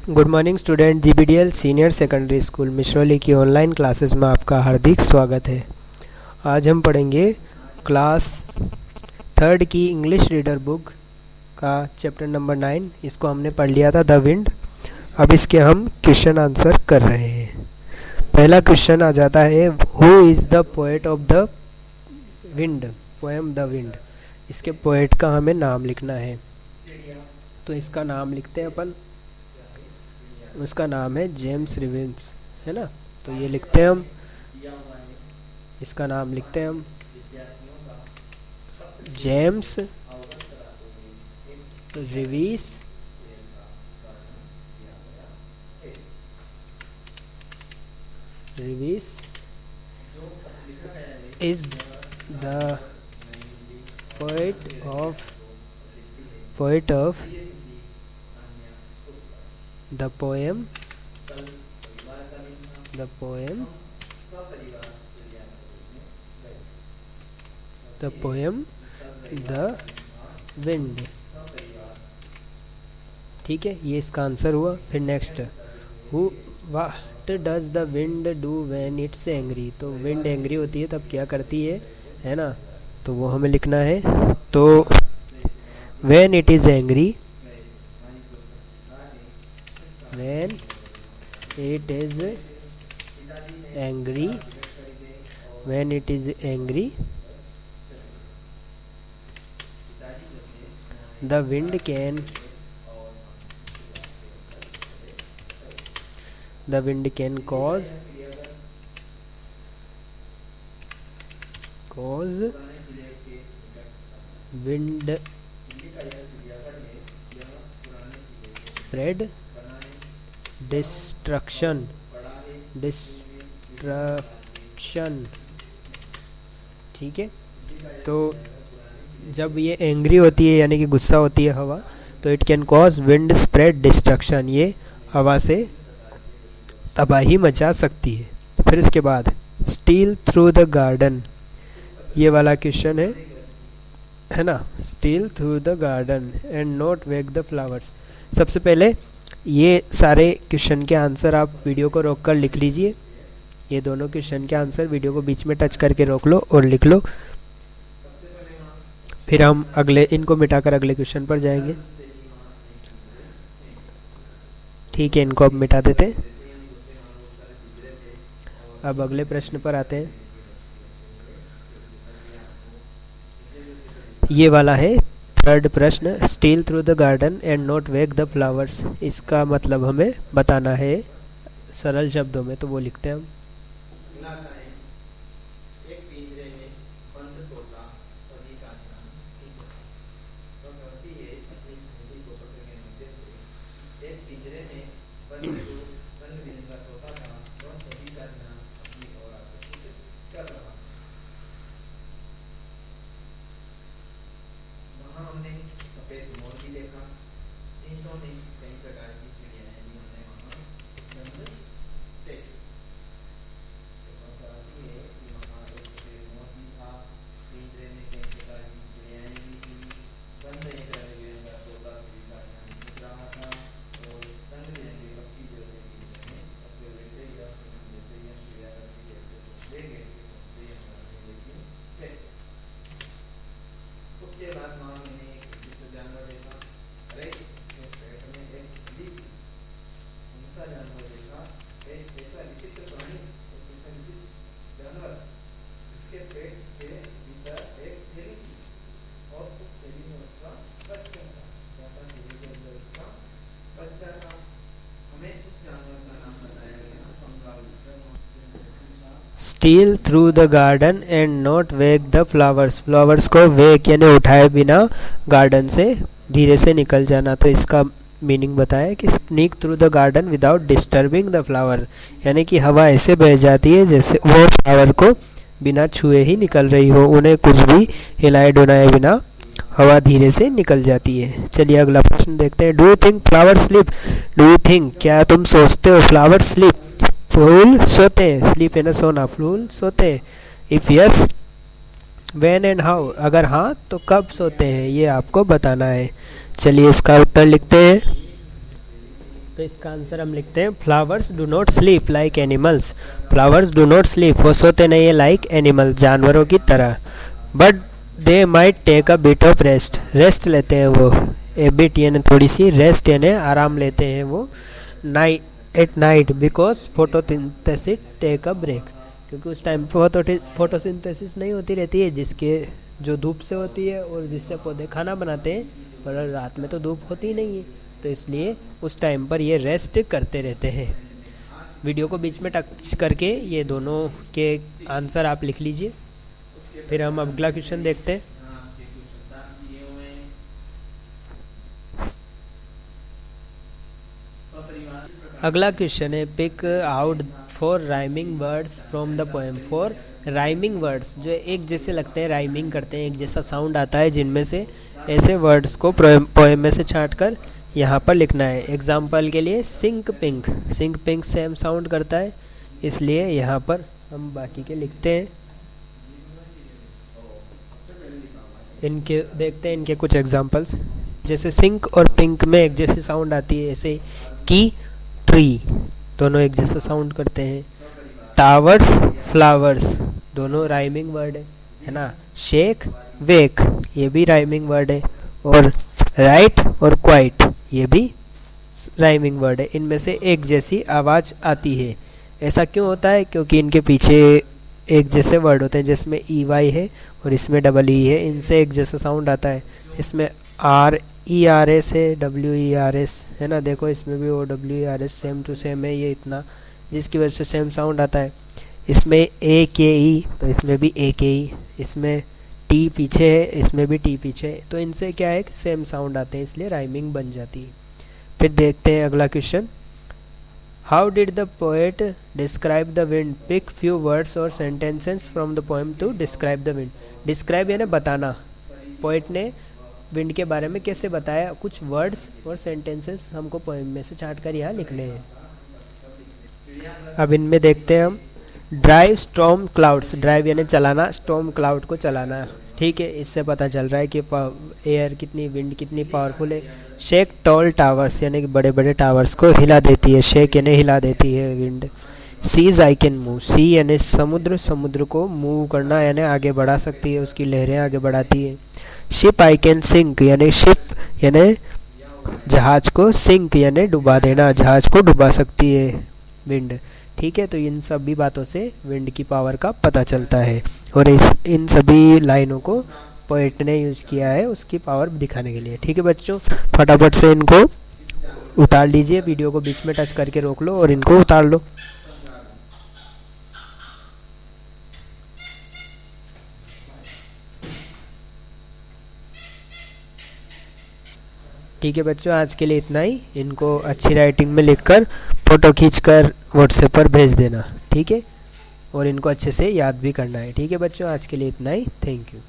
Good morning student. GBDL senior secondary school Mishrauli की online classes में आपका हार्दिक स्वागत है। आज हम पढ़ेंगे क्लास थर्ड की इंग्लिश रीडर बुक का चैप्टर नंबर 9। इसको हमने पढ़ लिया था, द विंड। अब इसके हम क्वेश्चन आंसर कर रहे हैं। पहला क्वेश्चन आ जाता है, who is the poet of the wind, poem the wind. इसके पोएट का हमें नाम लिखना है, तो इसका नाम लिखते हैं अपन। उसका नाम है जेम्स रिवेंस, है ना। तो ये लिखते हैं हम, इसका नाम लिखते हैं हम James Reeves is the poet of the poem the wind। ठीक है, ये इसका आंसर हुआ। फिर next, what does the wind do when it's angry. तो विंड एंग्री होती है तब क्या करती है ना, तो वो हमें लिखना है। तो when it is angry, when it is angry the wind can cause wind spread destruction. ठीक है, तो जब ये एंग्री होती है यानी कि गुस्सा होती है हवा, तो it can cause wind spread destruction. ये हवा से तबाही मचा सकती है। फिर इसके बाद, स्टील थ्रू द गार्डन, ये वाला क्वेश्चन है ना। Steel through the garden and not wake the flowers. सबसे पहले ये सारे क्वेश्चन के आंसर आप वीडियो को रोककर लिख लीजिए। ये दोनों क्वेश्चन के आंसर वीडियो को बीच में टच करके रोक लो और लिख लो। फिर हम इनको मिटाकर अगले क्वेश्चन पर जाएंगे। ठीक है, इनको अब मिटा देते हैं। अब अगले प्रश्न पर आते हैं। ये वाला है थर्ड प्रश्न, steel through the garden and not wake the flowers. इसका मतलब हमें बताना है सरल शब्दों में, तो वो लिखते हैं हम। Steel through the garden and not wake the flowers. Flowers को वेक यानी उठाए बिना गार्डन से धीरे से निकल जाना। तो इसका मीनिंग बताया कि sneak through the garden without disturbing the flower, यानी कि हवा ऐसे बह जाती है जैसे वो फ्लावर को बिना छुए ही निकल रही हो, उन्हें कुछ भी हिलाए डुलाए बिना हवा धीरे से निकल जाती है। चलिए अगला प्रश्न देखते हैं। Do you think flower sleep. Do you think, क्या तुम सोचते हो, फ्लावर स्लीप, फूल सोते हैं। स्लीप है ना सोना, फूल सोते हैं। If yes when and how, अगर हाँ तो कब सोते हैं, ये आपको बताना है। चलिए इसका उत्तर लिखते हैं। तो इसका आंसर हम लिखते हैं flowers do not sleep like animals. Flowers do not sleep, वो सोते नहीं है लाइक एनिमल, जानवरों की तरह। But they might take a bit of rest, rest लेते हैं वो, ए बिट यानी थोड़ी सी, रेस्ट यानी आराम लेते हैं वो, night at night because photosynthesis take a break, क्योंकि उस टाइम फोटोसिंथेसिस नहीं होती रहती है, जिसके जो धूप से होती है और जिससे पौधे खाना बनाते हैं, पर रात में तो धूप होती ही नहीं है, तो इसलिए उस टाइम पर ये रेस्ट करते रहते हैं। वीडियो को बीच में टच करके ये दोनों के आंसर आप लिख लीजिए। फिर हम अगला क्वेश्चन देखते हैं। अगला क्वेश्चन है pick out four rhyming words from the poem. Four rhyming words, जो एक जैसे लगते हैं, राइमिंग करते हैं, एक जैसा साउंड आता है, जिनमें से ऐसे वर्ड्स को पोएम में से छांट कर यहाँ पर लिखना है। एग्जाम्पल के लिए sink pink, sink pink same sound करता है, इसलिए यहाँ पर हम बाकी के लिखते हैं। इनके देखते हैं इनके कुछ एग्जाम्पल्स। जैसे सिंक और पिंक में एक जैसी साउंड आती है, ऐसे की ट्री, दोनों एक जैसा साउंड करते हैं। टावर्स फ्लावर्स, दोनों राइमिंग वर्ड है ना। शेक वेक, ये भी राइमिंग वर्ड है। और राइट और क्वाइट, ये भी राइमिंग वर्ड है। इनमें से एक जैसी आवाज़ आती है। ऐसा क्यों होता है? क्योंकि इनके पीछे एक जैसे वर्ड होते हैं, जिसमें ई वाई है और इसमें डबल ई है, इनसे एक जैसा साउंड आता है। इसमें आर ई आर एस है, डब्ल्यू ई आर एस है ना, देखो इसमें भी वो W E R S same to same है, ये इतना, जिसकी वजह से सेम साउंड आता है। इसमें ए के ई, तो इसमें भी ए के ई, इसमें टी पीछे है, इसमें भी टी पीछे है, तो इनसे क्या है कि सेम साउंड आते हैं, इसलिए राइमिंग बन जाती है। फिर देखते हैं अगला question. How did the poet describe the wind? Pick few words और sentences from the poem to describe the wind. Describe यानी बताना। पोएट ने विंड के बारे में कैसे बताया, कुछ वर्ड्स और सेंटेंसेस हमको पोएम में से छांट कर यहाँ लिखने हैं। अब इनमें देखते हैं हम। ड्राइव स्टॉर्म क्लाउड्स, ड्राइव यानी चलाना, स्टॉर्म क्लाउड को चलाना, ठीक है, इससे पता चल रहा है कि एयर कितनी, विंड कितनी पावरफुल है। शेक टॉल टावर्स, यानी कि बड़े बड़े टावर्स को हिला देती है, शेक यानी हिला देती है wind. Seas I can move, sea यानी समुद्र, समुद्र को मूव करना यानी आगे बढ़ा सकती है, उसकी लहरें आगे बढ़ाती है। शिप आई कैन सिंक, यानी शिप यानी जहाज को, सिंक यानी डुबा देना, जहाज को डुबा सकती है विंड, ठीक है। तो इन सभी बातों से विंड की पावर का पता चलता है, और इन सभी लाइनों को पोएट ने यूज़ किया है उसकी पावर दिखाने के लिए, ठीक है बच्चों। फटाफट से इनको उतार लीजिए, वीडियो को बीच में टच करके रोक लो और इनको उतार लो। ठीक है बच्चों, आज के लिए इतना ही। इनको अच्छी राइटिंग में लिखकर फ़ोटो खींचकर व्हाट्सएप पर भेज देना, ठीक है, और इनको अच्छे से याद भी करना है, ठीक है बच्चों। आज के लिए इतना ही, थैंक यू।